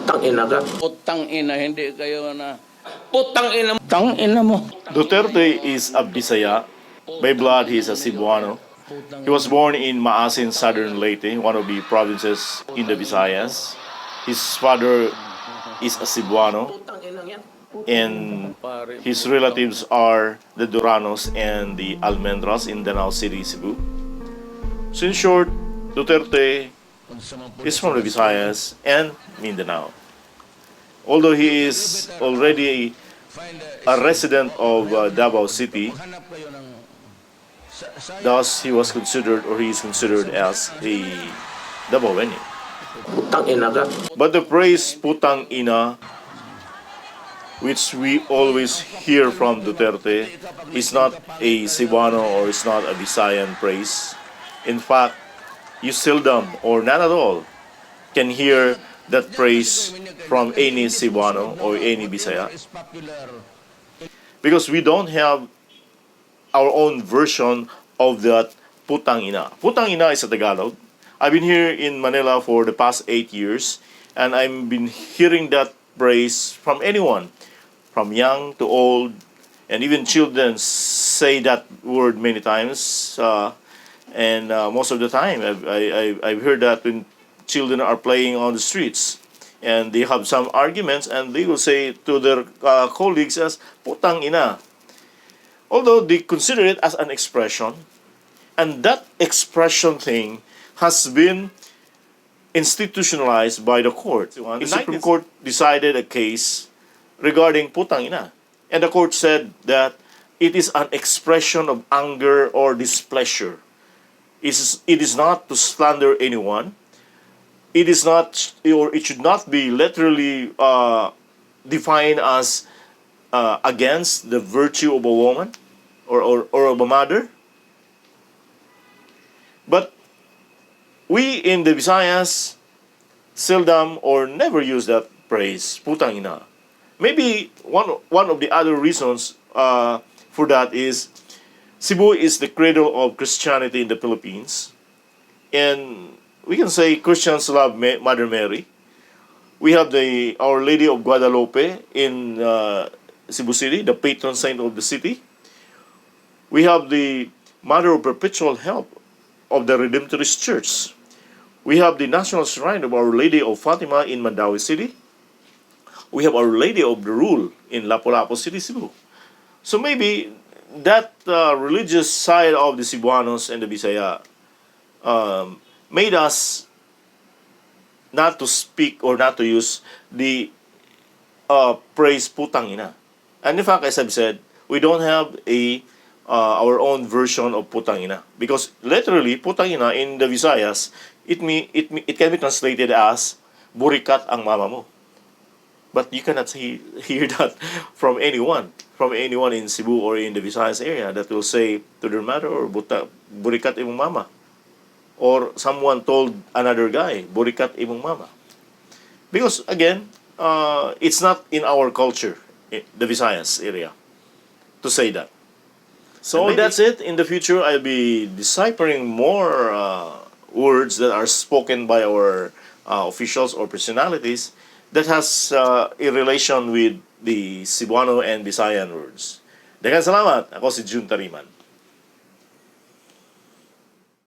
Puta'ng ina ka. Puta'ng ina, hindi kayo na... Puta'ng ina mo. Puta'ng ina mo. Duterte is a Bisaya. By blood, he is a Cebuano. He was born in Maasin, Southern Leyte, one of the provinces in the Visayas. His father is a Cebuano, Putang inang yan. and his relatives are the Duranos and the Almendras in Danao City, Cebu. So in short, Duterte is from the Visayas and Mindanao. Although he is already a resident of Davao City, thus he was considered, or he is considered as a Davaoeño. Putang ina ka. But the phrase Puta'ng Ina, which we always hear from Duterte, is not a Cebuano or is not a Visayan phrase. In fact, you seldom or not at all can hear that phrase from any Cebuano or any Bisaya, because we don't have our own version of that Puta'ng Ina. Puta'ng Ina is a Tagalog. I've been here in Manila for the past 8 years, and I've been hearing that phrase from anyone, from young to old, and even children say that word many times. And most of the time, I've heard that when children are playing on the streets, and they have some arguments, and they will say to their colleagues as Puta'ng Ina. Although they consider it as an expression, and that expression thing has been institutionalized by the court. The Supreme Court decided a case regarding Puta'ng Ina, and the court said that it is an expression of anger or displeasure. It is not to slander anyone. It is not, or it should not be literally defined as against the virtue of a woman or of a mother. But we in the Visayas seldom or never use that phrase, Puta'ng Ina. Maybe one of the other reasons for that is Cebu is the cradle of Christianity in the Philippines. And we can say Christians love Mother Mary. We have Our Lady of Guadalupe in Cebu City, the patron saint of the city. We have the Mother of Perpetual Help of the Redemptorist Church. We have the National Shrine of Our Lady of Fatima in Mandaue City. We have Our Lady of the Rule in Lapu-Lapu City, Cebu. So maybe that religious side of the Cebuanos and the Bisaya made us not to speak or not to use the phrase Puta'ng Ina. And in fact, as I've said, we don't have our own version of Puta'ng Ina, because literally Puta'ng Ina in the Visayas, it can be translated as burikat ang mama mo. But you cannot hear that from anyone in Cebu or in the Visayas area that will say to their mother, or burikat imong mama. Or someone told another guy, burikat imong mama. Because again, it's not in our culture, the Visayas area, to say that. So that's it. In the future, I'll be deciphering more words that are spoken by our officials or personalities that has a relation with the Cebuano and Bisayan words. Daghang salamat. Ako si Jun Tariman.